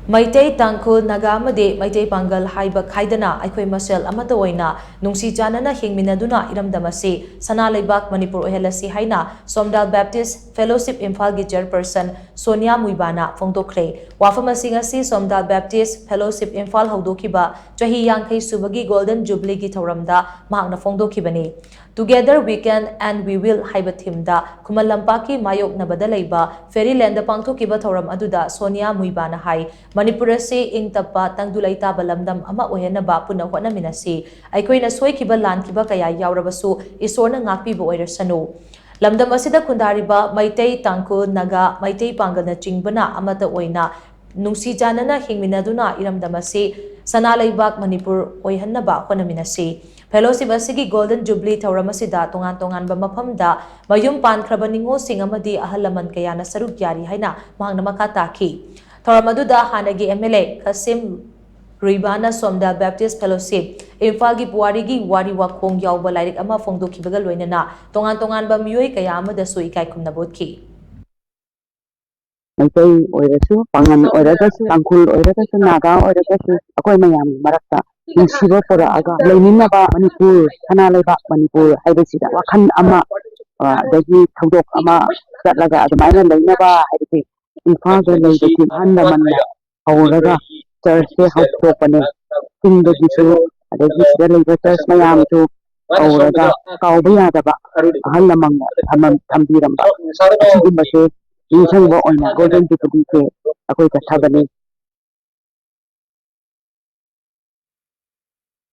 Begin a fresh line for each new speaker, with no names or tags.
Meitei Tangkhul Naga Amadi Meitei Pangal Haiba Khaidana Eikhoi Masel Amatta Oina Nungshi CHANANA HINGMINNADUNA IRAMDAM SANALEIBAK MANIPUR OIHALLASI HAINA SOMDAL Baptist Fellowship IMPHAL gi CHAIRPERSON SONIA MUIVAH PHONGDOKHRE Wafamasi ngasi SOMDAL Baptist Fellowship IMPHAL haudokiba chahi yankai subagi Golden Jubilee gi thauramda mahakna phongdokhibani. Together we can and we will haiba thimda Khuman Lampaki mayok nabada leiba Fairyland pangthokiba thauram aduda Sonia Muivah na hai Manipurasi ing tapa tangdulaita balamdam ama ohenaba puna hotnaminasi Eikhoina soikiba lankiba kaya yaurabasu isorna ngakpiba oirasanu lamdam asida khundariba Meitei Tangkhul Naga Meitei Pangal na chingbana Amatta Oina Nungshi CHANANA HINGMINNADUNA IRAMDAM SANALEIBAK MANIPUR OIHANNABA HOTNAMINASI Fellowship asigi Golden Jubilee thauramasida tongan-tonganba mafamda mayum pankraba ningolsing amadi ahal laman kayana saruk yari haina mahangna makha taki Thoramaduda Hanagi MLA Kasim Ruibana Somdal Baptist Fellowship IMPHAL gi Puwarigi Wari Wakong Yauba Lairik ama phongdokhibaga loinana tongan-tonganba miyoi kaya amadasu ikai khumnabotki
Meitei oirasu, Pangan oiragasu, Tangkhul oiragasu, Naga oiragasu, akhoi mayam marakta nungsiba poraaga leiminaba Manipur, SANALEIBAK Manipur haibasida wakhan ama dagi thodok ama chatlaga adumaina leinaba haibasi IMPHAL da leibasi handamanna hauraga church hautopane tingdagisu adagi sida leiba church mayamsu hauraga kauba yadaba ahal lamangna thambiramba asigumase Golden Jubilee ke akhoi kathabani